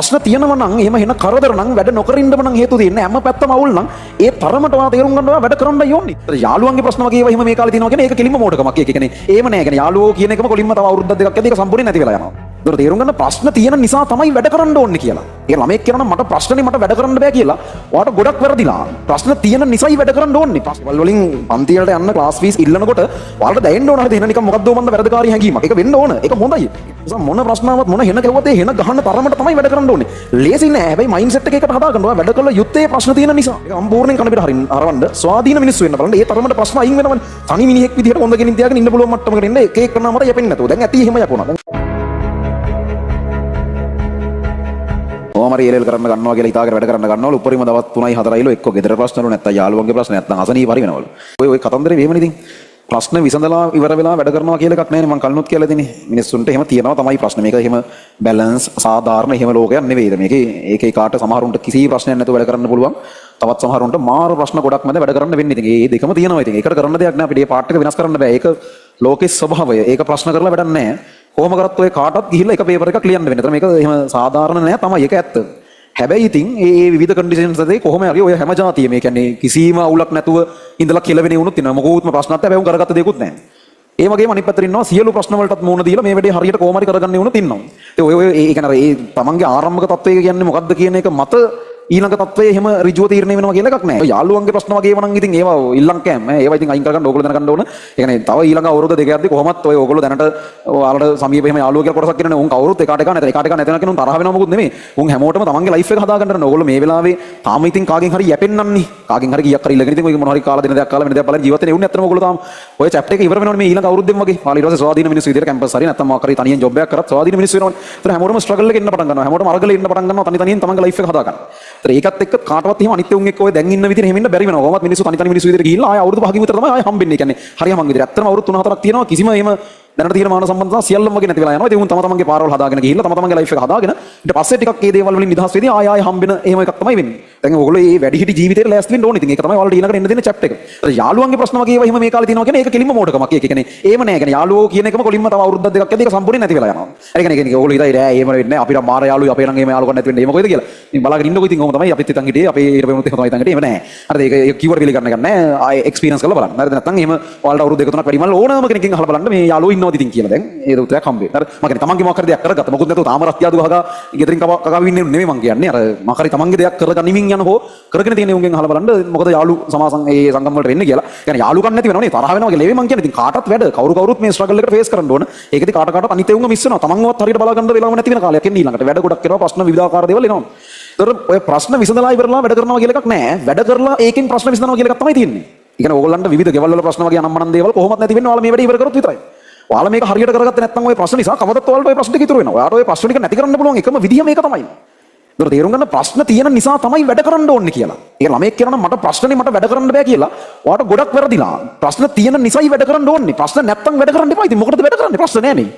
ප්‍රශ්න තියෙනවා නම් එහෙම එන කරදර නම් වැඩ නොකර ඉන්නම නම් හේතු දෙන්නේ හැම පැත්තම අවුල් නම් ඒ තරමට ඔයා තේරුම් ගන්නවා වැඩ කරන්න යෝන්නේ. යාළුවන්ගේ ප්‍රශ්න වගේ ඒවා එහෙම මේ කාලේ තියෙනවා කියන්නේ ඒක කෙලින්ම මෝඩකමක්. ඒක කියන්නේ ඒව නෑ. කියන්නේ යාළුවෝ කියන එකම කොලින්ම තව අවුරුද්දක් දෙකක් යද්දී ඒක සම්පූර්ණයෙන් නැති වෙලා යනවා. ඒතර තේරුම් ගන්න ප්‍රශ්න තියෙන නිසා තමයි වැඩ කරන්න ඕනේ කියලා. ඒ ළමෙක් කියනවා මට ප්‍රශ්නේ මට වැඩ කරන්න බෑ කියලා. ඔයාට ගොඩක් වැරදිලා. ප්‍රශ්න තියෙන නිසායි වැඩ කරන්න ඕනේ. ප්‍රශ්න වලින් පන්ති වලට යන්න ක්ලාස් ෆීස් ඉල්ලනකොට ඔයාලට දැනෙන්න ඕන හරිද එන නිකන් මොකද්ද මන්ද වැරදකාරී හැඟීමක්. ඒක වෙන්න ඕන. ඒක හොඳයි. මොන ප්‍රශ්නාවක් මොන හෙන කැවුවත් ඒ හෙන ගහන්න තරමට තමයි වැඩ කරන්න ඕනේ. ලේසි නෑ. හැබැයි මයින්ඩ් සෙට් එකකට හදා ගන්නවා වැඩ කළ යුත්තේ ප්‍රශ්න තියෙන නිසා. ඒක සම්පූර්ණයෙන් කන පිට හරවන්න ස්වාධීන මිනිස්සු වෙන්න බලන්න. ඒ තරමට ප්‍රශ්න අයින් වෙනවනේ. තනි මිනිහෙක් විදිහට හොඳ කෙනින් තියාගෙන ඉන්න පුළුවන් මට්ටමකට එන්න එක එක කරනවා මට යපෙන්නේ නැතුව. දැන් ඇති එහෙම යපුණා. ඔයාමරි එලෙල් කරන්න ගන්නවා කියලා හිතාගෙන වැඩ කරන්න ගන්නවලු උඩරිම දවස් 3යි 4යිලු එක්ක ගෙදර ප්‍රශ්නවලු නැත්තම් යාළුවන්ගේ ප්‍රශ්න නැත්තම් අසනීප හරි වෙනවලු. ඔය කතන්දරේ මෙහෙමනේ ඉතින්. ප්‍රශ්න විසඳලා ඉවර වෙලා වැඩ කරනවා කියලා එකක් නැහැ නේ මම කලිනුත් කියලා දෙන්නේ. මිනිස්සුන්ට එහෙම තියෙනවා තමයි ප්‍රශ්න. මේක එහෙම බැලන්ස් සාධාරණ එහෙම ලෝකයක් නෙවෙයිද මේකේ. ඒකේ කාට සමහරුන්ට කිසි ප්‍රශ්නයක් නැතුව වැඩ කරන්න පුළුවන්. තවත් සමහරුන්ට මාර ප්‍රශ්න ගොඩක් මැද වැඩ කරන්න වෙන්නේ. ඉතින් මේ දෙකම තියෙනවා. ඉතින් ඒකට කරන්න දෙයක් නැහැ. අපිට මේ පාර්ට් එක වෙනස් කරන්න බෑ. ඒක ලෝකේ ස්වභාවය. ඒක ප්‍රශ්න කරලා වැඩක් නැහැ. කොහොම කරත් ඔය කාටවත් ගිහිල්ලා එක පේපර් එකක් ලියන්න වෙන්නේ. ඒතර මේක එහෙම සාධාරණ නෑ තමයි. ඒක ඇත්ත. හැබැයි ඉතින් මේ විවිධ කන්ඩිෂන්ස් එකේ කොහොම හරි ඔය හැම જાතියෙම ඒ කියන්නේ කිසිම අවුලක් නැතුව ඉඳලා කෙලවෙන්නේ වුණොත් ඉන්නවා. මොකෝත්ම ප්‍රශ්නත් හැබැයි උන් කරගත්ත දෙයක්වත් නැහැ. ඒ වගේම අනිත් පැත්තට ඉන්නවා සියලු ප්‍රශ්න වලටත් මුහුණ දීලා මේ වැඩේ හරියට කොහොම හරි කරගන්නේ වුණොත් ඉන්නවා. ඒ ඔය ඒ කියන්නේ ඒ තමන්ගේ ආරම්භක තත්වය කියන්නේ මොකද්ද කියන එක මත ඊළඟ තත්වයේ එහෙම ඍජුව තීරණය වෙනවා කියලා එකක් නැහැ. යාළුවන්ගේ ප්‍රශ්න වගේ වුණා නම් ඉතින් ඒවා ඉල්ලන් කෑම. ඒවා ඉතින් අයින් කරගන්න ඕගොල්ලෝ දැනගන්න ඕන. ඒ කියන්නේ තව ඊළඟ අවුරුදු දෙක යද්දි කොහොමත් ඔය ඕගොල්ලෝ දැනට ඔයාලට සමීප එහෙම යාළුවෝ කියලා කොටසක් කියනනේ උන් කවුරුත් එකාට එක නැත එකාට එක නැත කෙනුන් තරහ වෙනව මොකුත් නෙමෙයි. උන් හැමෝටම තමන්ගේ ලයිෆ් එක හදා ගන්න ඕන. ඕගොල්ලෝ මේ වෙලාවේ තාම ඉතින් කාගෙන් හරි යැපෙන්නන්නේ. කාගෙන් හරි ගියක් හරි ඉල්ලගෙන ඉතින් ඔය මොන හරි කාලා දෙන දෙයක් කාලා වෙන දෙයක් බලලා ජීවත් වෙන්නේ උන්නේ නැත්තම ඕගොල්ලෝ තාම ඔය චැප්ටර් එක ඉවර වෙනවනේ මේ ඊළඟ අවුරුද්දෙම වගේ. පාලි ඊට පස්සේ ස්වාධීන මිනිස්සු විදියට කැම්පස් හරි නැත්තම් මොකක් හරි තනියෙන් ජොබ් එකක් කරත් ස්වාධීන මිනිස්සු වෙනවනේ. ඒතර හැමෝටම ස්ට්‍රගල් එකේ ඉන්න පටන් ගන්නවා. හැමෝටම අරගලේ ඉන්න පටන් ගන්නවා. තනියෙන් තමන්ගේ ලයිෆ් එක හදා ගන්න. ඒතර ඒකත් එක්ක කාටවත් එහෙම අනිත් උන් එක්ක ඔය දැන් ඉන්න විදිහට එහෙම ඉන්න බැරි වෙනවා. කොහොමත් මිනිස්සු තනි මිනිස්සු විදිහට ගිහිල්ලා ආය අවුරුදු 5කින් විතර තමයි ආය හම්බෙන්නේ. කියන්නේ හරියම මං විදිහට. ඇත්තටම අවුරුදු 3-4ක් තියෙනවා කිසිම එහෙම දැනට තියෙන මානව සම්බන්ධතා සියල්ලම වගේ නැති වෙලා යනවා. ඉතින් උන් තම තමන්ගේ පාරවල් හදාගෙන ගිහිල්ලා තම තමන්ගේ ලයිෆ් එක හදාගෙන ඊට පස්සේ ටිකක් මේ දේවල් වලින් නිදහස් වෙදී ආය හම්බෙන එහෙම එකක් තමයි වෙන්නේ. දැන් ඔයගොල්ලෝ මේ වැඩිහිටි ජීවිතේට ලෑස්ති වෙන්න ඕනේ. ඉතින් ඒක තමයි ඔයාලට ඊළඟට එන්න දෙන චැප්ටර් එක. යාළුවන්ගේ ප්‍රශ්න වගේ ඒවා එහෙම මේ කාලේ තියෙනවා කියන්නේ ඒක කෙලින්ම මෝඩකමක්. ඒක කියන්නේ ඒව නෑ. කියන්නේ යාළුවෝ කියන එකම කොලින්ම තව අවුරුද්දක් දෙකක් යද්දී ඒක සම්පූර්ණයෙන් නැති වෙලා යනවා. ඒ කියන්නේ ඔයගොල්ලෝ හිතයි නෑ එහෙම වෙන්නේ නෑ. අපිට මාර යාළුවෝ අපේ නම් එහෙම යාළුවෝ නැති වෙන්නේ. එහෙම කොයිද කියලා. ඉතින් බලාගෙන ඉන්නකො ඉතින් කොහොම තමයි අපිත් හිතන් හිටියේ. අපේ ඊට පෙමුත් එහෙම තමයි හිතන් හිටියේ. එහෙම නෑ. හරිද? ඒක කිව්වට පිළිගන්න එක නෑ. ආයේ එක්ස්පීරියන්ස් කරලා බලන්න. හරිද? නැත්නම් එහෙම ඔයාලට අවුරුදු දෙක තුනක් වැඩි මල් ඕනම කෙනකින් අහලා බලන්න මේ යාළුවෝ ඉන්නවද ඉතින් කියලා. දැන් ඒ උත්තරයක් හම්බෙන්නේ. හරි මම කියන්නේ තමන්ගේ මොකක් හරි දෙයක් කරගත්ත. මොකුත් නැතුව තාම රත්යාදු ගහගා ගෙදරින් කකා වින්නේ නෙමෙයි මම කියන්නේ. අර මොකක් හරි තමන්ගේ දෙයක් කරගනිමින් යන හෝ කරගෙන තියෙන උන්ගෙන් අහලා බලන්න මොකද යාළු සමාසං ඒ සංගම් වලට වෙන්නේ කියලා. කියන්නේ යාළුකම් නැති වෙනවනේ තරහ වෙනවා කියලා නෙවෙයි මම කියන්නේ. ඉතින් කාටවත් වැඩ කවුරුත් මේ ස්ට්‍රගල් එකට ෆේස් කරන්න ඕන. ඒකෙදි කාටට අනිත් ඒවා මිස් වෙනවා. තමන්වත් හරියට බලා ගන්න වෙලාව නැති වෙන කාලයක් එන්නේ ඊළඟට. වැඩ ගොඩක් කරනවා ප්‍රශ්න විවිධාකාර දේවල් එනවා. ඒතර ඔය ප්‍රශ්න විසඳලා ඉවරලා වැඩ කරනවා කියලා එකක් නැහැ. වැඩ කරලා ඒකෙන් ප්‍රශ්න විසඳනවා කියලා එකක් තමයි තියෙන්නේ. ඒ කියන්නේ ඕගොල්ලන්ට විවිධ ගෙවල් වල ප්‍රශ්න වගේ අනම්මනම් දේවල් කොහොමත් නැති වෙන්නේ. ඔයාලා මේ වැඩේ ඉවර කරොත් විතරයි. ඔයාලා මේක හරියට කරගත්තේ නැත්නම් ඔය ප්‍රශ්න නිසා කවදත් ඔයාලට ඔය ප්‍රශ්න ටික ඉතුරු වෙනවා. ඔයාලට ඔය ප්‍රශ්න ටික නැති කරන්න පුළුවන් එකම විදිය මේක තමයි. ඒතර තේරුම් ගන්න ප්‍රශ්න තියෙන නිසා තමයි වැඩ කරන්න ඕනේ කියලා. ඒක ළමෙක් කියනවා මට ප්‍රශ්නේ මට වැඩ කරන්න බෑ කියලා. ඔයාට ගොඩක් වැරදිලා. ප්‍රශ්න තියෙන නිසායි වැඩ කරන්න ඕනේ. ප්‍රශ්න නැත්තම් වැඩ කරන්න එපා. ඉතින් මොකටද වැඩ කරන්නේ? ප්‍රශ්න නෑනේ.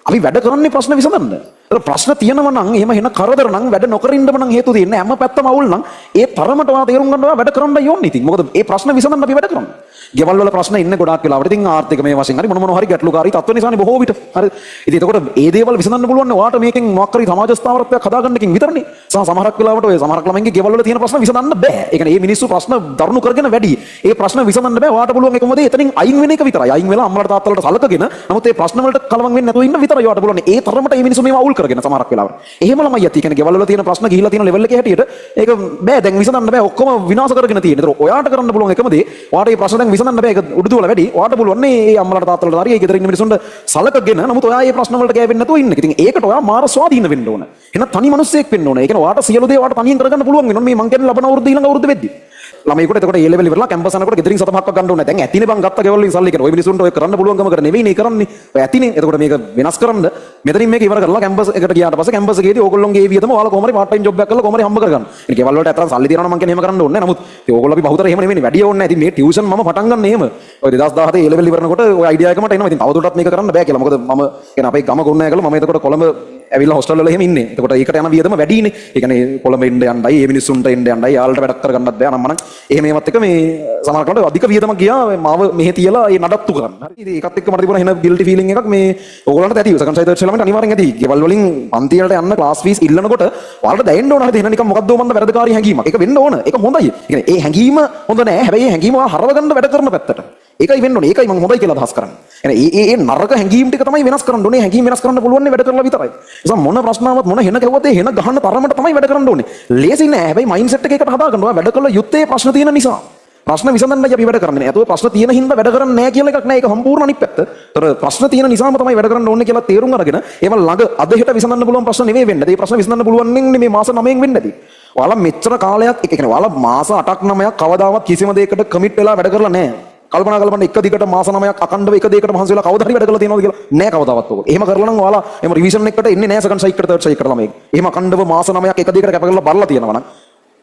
අපි වැඩ කරන්නේ ප්‍රශ්න විසඳන්න. ඒතර ප්‍රශ්න තියෙනවා නම් එහෙම එන කරදර නම් වැඩ නොකර ඉන්නම නම් හේතු දෙන්නේ හැම පැත්තම අවුල් නම් ඒ තරමට ඔයා තේරුම් ගන්නවා වැඩ කරන්න යෝන්නේ. ඉතින් මොකද මේ ප්‍රශ්න විසඳන්න අපි වැඩ කරන්නේ. ගෙවල් වල ප්‍රශ්න ඉන්නේ ගොඩාක් වෙලාවට. ඉතින් ආර්ථික මේ වශයෙන් හරි මොන හරි ගැටලුකාරී තත්ත්ව නිසානේ බොහෝ විට. හරි. ඉතින් එතකොට මේ දේවල් විසඳන්න පුළුවන් නේ ඔයාට මේකෙන් මොකක් හරි සමාජ ස්ථාවරත්වයක් හදාගන්න එකකින් විතරනේ. සමහරක් වෙලාවට ඔය සමහරක් ළමයින්ගේ ගෙවල් වල තියෙන ප්‍රශ්න විසඳන්න බෑ. ඒ කියන්නේ මේ මිනිස්සු ප්‍රශ්න දරුණු කරගෙන වැඩි. ඒ ප්‍රශ්න විසඳන්න බෑ. ඔයාට පුළුවන් එකම දේ එතනින් අයින් වෙන එක විතරයි. අයින් වෙලා අම්මලාට තාත්තලාට සලකගෙන නමුත් මේ ප්‍රශ්න වලට කලවම් වෙන්නේ නැතුව ඉන්න විතරයි ඔයාට පුළුවන්. ඒ තරමට මේ මිනිස්සු මේව අවුල් කරගෙන සමහරක් වෙලාවට. එහෙම ළමයි යති. ඒ කියන්නේ ගෙවල් වල තියෙන ප්‍රශ්න ගිහිලා තියෙන ලෙවල් එකේ හැටියට ඒක බෑ දැන් විසඳන්න බෑ. ඔක්කොම විනාශ කරගෙන තියෙන. ඒතර ඔයාට කරන්න පුළුවන් එකම දේ ඔයාට මේ ප්‍රශ්න දැන් විසඳන්න බෑ. ඒක උඩුදුවල වැඩි. ඔයාට පුළුවන් මේ අම්මලාට තාත්තලාට හරි ඒ ගෙදර ඉන්න මිනිස්සුන්ට සලකගෙන නමුත් ඔයා මේ ප්‍රශ්න වලට ගෑවෙන්නේ නැතුව ඉන්න. ඉතින් ඒකට ඔයා මාර ස්වාධීන වෙන්න ඕන. එහෙනම් තනි මිනිස්සෙක් වෙන්න ඕන. ඒ කියන්නේ ඔයාට සියලු දේ ඔයාට තනියෙන් කරගන්න පුළුවන් වෙනවා. මේ මං කියන්නේ ලබන අවුරුද්ද ඊළඟ අවුරුද්ද වෙද්දී. ළමයිකට එතකොට ඒ ලෙවල් ඉවරලා කැම්පස් යනකොට ගෙදරින් 7-5ක් ගන්න ඕනේ. දැන් ඇතිනේ බං ගත්ත ගෙවල් වලින් සල්ලි කියන. ඔය මිනිස්සුන්ට ඔය කරන්න පුළුවන්කම කර නෙවෙයි නේ කරන්නේ. ඔය ඇතිනේ. එතකොට මේක වෙනස් කරන්න මෙතනින් මේක ඉවර කරලා කැම්පස් එකට ගියාට පස්සේ කැම්පස් එකේදී ඕගොල්ලෝගේ ඒ වියදම ඔයාලා කොහොම හරි පාර්ට් ටයිම් ජොබ් එකක් කරලා කොහොම හරි හම්බ කරගන්න. ඉතින් ගෙවල් වලට අතරන් සල්ලි තියනවා නම් මං කියන්නේ එහෙම කරන්න ඕනේ නැහැ. නමුත් ඒ ඕගොල්ලෝ අපි බහුතර එහෙම නෙවෙයි. වැඩි ඕනේ නැහැ. ඉතින් මේ ටියුෂන් මම පටන් ගන්න එහෙම. ඔය 2017 ඒ ලෙවල් ඉවරනකොට ඔය අයිඩියා එක මට එනවා. ඉතින් තවදුරටත් මේක කරන්න බෑ කියලා. මොකද මම කියන අපේ ගම ගොන්නෑ කළා මම එතකොට කොළඹ ඇවිල්ලා හොස්ටල් වල එහෙම ඉන්නේ. එතකොට ඒකට යන වියදම වැඩිනේ. ඒ කියන්නේ කොළඹ එන්න යන්නයි, ඒ මිනිස්සුන්ට එන්න යන්නයි, යාළට වැඩක් කරගන්නත් බෑ නම් මනම් එහෙම ඒවත් එක මේ සමහර කලට අධික වියදමක් ගියා මාව මෙහෙ තියලා ඒ නඩත්තු කරන්න. හරි. ඉතින් ඒකත් එක්ක මට තිබුණා එන ගිල්ටි ෆීලිං එකක් මේ ඕගොල්ලන්ට ඇති. සෙකන්ඩ් සයි තර්ඩ් ළමයින්ට අනිවාර්යෙන් ඇති. ගෙවල් වලින් පන්ති වලට යන්න ක්ලාස් ෆීස් ඉල්ලනකොට ඔයාලට දැනෙන්න ඕන හරිද එහෙනම් නිකන් මොකද්ද මන්ද වැරදකාරී හැඟීමක්. ඒක වෙන්න ඕන. ඒක හොඳයි. ඒ කියන්නේ ඒ හැඟීම හොඳ නෑ. හැබැයි ඒ හැඟීම හරව ගන්න වැඩ කරන පැත්තට. ඒකයි වෙන්න ඕනේ. ඒකයි මම හොඳයි කියලා අදහස් කරන්නේ. ඒ නරක හැඟීම් ටික තමයි වෙනස් කරන්න ඕනේ. හැඟීම් වෙනස් කරන්න පුළුවන් වැඩ කරලා විතරයි. ඒ නිසා මොන ප්‍රශ්නාවක් මොන හෙන ගැවුවත් ඒ හෙන ගහන්න තරමට තමයි වැඩ කරන්න ඕනේ. ලේසි නෑ. හැබැයි මයින්ඩ්සෙට් එක එකට හදාගන්න ඕවා. වැඩ කළ යුත්තේ ප්‍රශ්න තියෙන නිසා. ප්‍රශ්න විසඳන්නයි අපි වැඩ කරන්නේ. ඒතකොට ප්‍රශ්න තියෙන හින්දා වැඩ කරන්නේ නැහැ කියලා එකක් නෑ. ඒක සම්පූර්ණ අනිත් පැත්ත. ඒතර ප්‍රශ්න තියෙන නිසාම තමයි වැඩ කරන්න ඕනේ කියලා තේරුම් අරගෙන ඒව ළඟ අද හෙට විසඳන්න පුළුවන් ප්‍රශ්න නෙමෙයි වෙන්නේ. ඒ ප්‍රශ්න විසඳන්න පුළුවන් නෙමෙයි මේ මාස 9න් වෙන්නේ නැති. ඔයාලා මෙච්චර කාලයක් ඒ කියන්නේ ඔයාලා මාස 8ක් 9ක් කවදාවත් කිසිම දෙයකට කමිට් වෙලා වැඩ කරලා නැහැ. කල්පනා කරලා එක දිගට මාස 9ක් අකණ්ඩව එක දෙයකට මහන්සි වෙලා කවදා හරි වැඩ කරලා තියෙනවද කියලා නෑ කවදාවත් ඔක. එහෙම කරලා නම් ඔයාලා එහෙම රිවිෂන් එකකට එන්නේ නෑ සෙකන්ඩ් සයික් එකට තර්ඩ් සයික් එකට ළමයි. එහෙම අකණ්ඩව මාස 9ක් එක දිගට කැප කරලා බලලා තියෙනවා නම්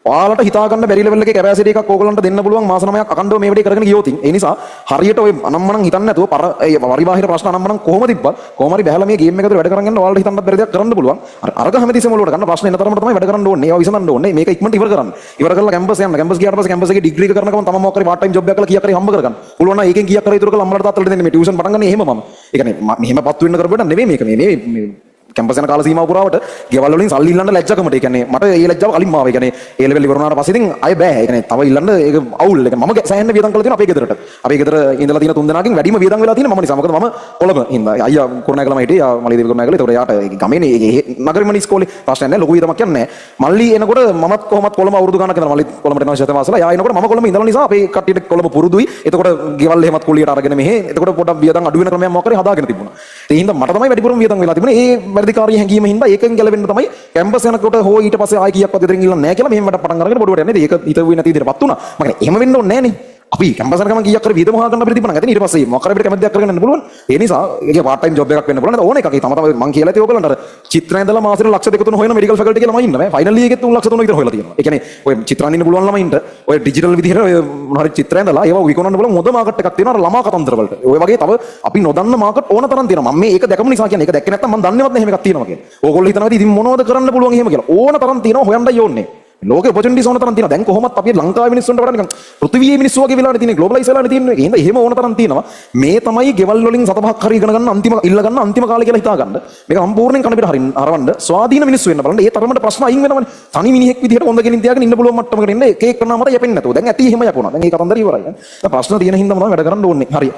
ඔයාලට හිතා ගන්න බැරි ලෙවල් එකේ කැපැසිටි එකක් ඕගොල්ලන්ට දෙන්න පුළුවන් මාස 9ක් අකණ්ඩව මේ වැඩේ කරගෙන ගියොත්. ඒ නිසා හරියට ඔය අනම්මනම් හිතන්නේ නැතුව පරිබාහිර ප්‍රශ්න අනම්මනම් කොහොම තිබ්බත් කොහොම හරි බහැලා මේ ගේම් එක ඇතුළේ වැඩ කරගෙන යන්න ඔයාලට හිතන්නත් බැරි දෙයක් කරන්න පුළුවන්. අරක හැමතිස්සෙම ඔයාලට ගන්න ප්‍රශ්න එන තරමට තමයි වැඩ කරන්න ඕනේ. ඒවා විසඳන්න ඕනේ. මේක ඉක්මනට ඉවර කරන්න. ඉවර කරලා කැම්පස් යන්න. කැම්පස් ගියාට පස්සේ කැම්පස් එකේ ඩිග්‍රී එක කරනකම තමයි මොකක් හරි පාර්ට් ටයිම් ජොබ් එකක් කරලා කීයක් හරි හම්බ කරගන්න. පුළුවන් නම් ඒකෙන් කීයක් හරි ඉතුරු කරලා අම්මලාට තාත්තලාට දෙන්න. මේ ටියුෂන් පටන් ගන්න එහෙම මම. ඒ කියන්නේ මෙහෙමපත් වෙන්න කරපුවට නෙවෙයි මේක. මේ කැම්පස් යන කාල සීමාව පුරාවට ගෙවල් වලින් සල්ලි ඉල්ලන්න ලැජ්ජකමට. ඒ කියන්නේ මට ඒ ලැජ්ජාව කලින්ම ආවා. ඒ කියන්නේ ඒ ලෙවල් ඉවර වුණාට පස්සේ ඉතින් අය බෑ. ඒ කියන්නේ තව ඉල්ලන්න ඒක අවුල්. ඒ කියන්නේ මම සෑහෙන වියදම් කරලා තියෙනවා අපේ ගෙදරට. අපේ ගෙදර ඉඳලා තියෙන 3 දෙනාගෙන් වැඩිම වියදම් වෙලා තියෙන මම නිසා. මොකද මම කොළඹ ඉඳලා අයියා කුරුණෑගලම හිටියේ. මල්ලි දේවි කුරුණෑගල. ඒතකොට යාට ගමේනේ නගරෙම ඉස්කෝලේ ප්‍රශ්නයක් නැහැ. ලොකු වියදමක් කියන්නේ නැහැ. මල්ලි එනකොට මමත් කොහොමත් කොළඹ අවුරුදු ගණනක් ඉඳලා මල්ලි කොළඹට එනවා ශත මාසලා. යා එනකොට මම කොළඹ ඉඳලා නිසා අපේ කට්ටියට කොළඹ පුරුදුයි. එතකොට ගෙවල් එහෙමත් කුලියට අරගෙන මෙහෙ. එතකොට පොඩක් වියදම් අඩු වෙන ක්‍රමයක් මොකක් හරි හදාගෙන තිබුණා. ඒ හින්දා මට තමයි වැඩිපුරම වියදම් වෙලා තිබුණේ. ඒ වැඩිකාරී හැංගීම හින්දා ඒකෙන් ගැලවෙන්න තමයි කැම්පස් යනකොට හෝ ඊට පස්සේ ආයි කීයක්වත් ගෙදරින් ඉල්ලන්නේ නැහැ කියලා මෙහෙම වැඩ පටන් අරගෙන බොඩුවට යන්නේ. ඒක හිතුවේ නැති විදිහටපත් වුණා. මම කියන්නේ එහෙම වෙන්න ඕනේ නැහනේ. අපි කැම්පස් යන ගමන් කීයක් හරි වියදම හොයා ගන්න අපිට තිබුණා. නැත්නම් ඊට පස්සේ මොකක් හරි අපිට කැමති දෙයක් කරගන්න පුළුවන්. ඒ නිසා ඒකේ පාර්ට් ටයිම් ජොබ් එකක් වෙන්න පුළුවන්. ඕන එකක්. ඒ තමයි මම කියලා තියෙ ඔයගලන්ට අර චිත්‍රය ඉඳලා මාසෙට ලක්ෂ 2 3 හොයන මෙඩිකල් ෆැකල්ටි කියලා මම ඉන්නවා. ෆයිනල් එකෙත් 3 ලක්ෂ 3 විතර හොයලා තියෙනවා. ඒ කියන්නේ ඔය චිත්‍රාන් ඉන්න පුළුවන් ළමයින්ට ඔය ඩිජිටල් විදිහට ඔය මොන හරි චිත්‍රය ඉඳලා ඒවා විකුණන්න පුළුවන් හොඳ මාකට් එකක් තියෙනවා. අර ළමා කතන්දර වලට. ඔය වගේ තව අපි නොදන්න මාකට් ඕන තරම් තියෙනවා. මම මේ ඒක දැකම නිසා කියන්නේ. ඒක දැක්කේ නැත්නම් මම දන්නේවත් නැහැ මේකක් තියෙනවා කියලා. ඕගොල්ලෝ හිතනවා ඉතින් මොනවද කරන්න පුළුවන් එහෙම කියලා. ඕන තරම් තියෙනවා හොයන්නයි ඕනේ. ලෝකේ ඔපචුනිටිස් ඕන තරම් තියෙනවා. දැන් කොහොමත් අපි ලංකාවේ මිනිස්සුන්ට වඩා නිකන් පෘථිවියේ මිනිස්සු වගේ වෙලානේ තියෙන්නේ. ග්ලෝබලයිස් වෙලානේ තියෙන්නේ. ඒ හින්දා එහෙම ඕන තරම් තියෙනවා. මේ තමයි ගෙවල් වලින් සත පහක් හරි ඉගෙන ගන්න අන්තිම ඉල්ල ගන්න අන්තිම කාලේ කියලා හිතා ගන්න. මේක සම්පූර්ණයෙන් කන පිට හරවන්න ස්වාධීන මිනිස්සු වෙන්න බලන්න. ඒ තරමට ප්‍රශ්න අයින් වෙනවනේ. තනි මිනිහෙක් විදිහට හොඳ කෙනින් තියාගෙන ඉන්න පුළුවන් මට්ටමකට එන්න එක එක කරනවා මට යපෙන්නේ නැතුව. දැන් ඇති එහෙම යපුණා. දැන් ඒ කතන්දර ඉවරයි. දැන් ප්‍රශ්න තියෙන හින්දා මොනවද වැඩ කරන්න ඕනේ. හරි.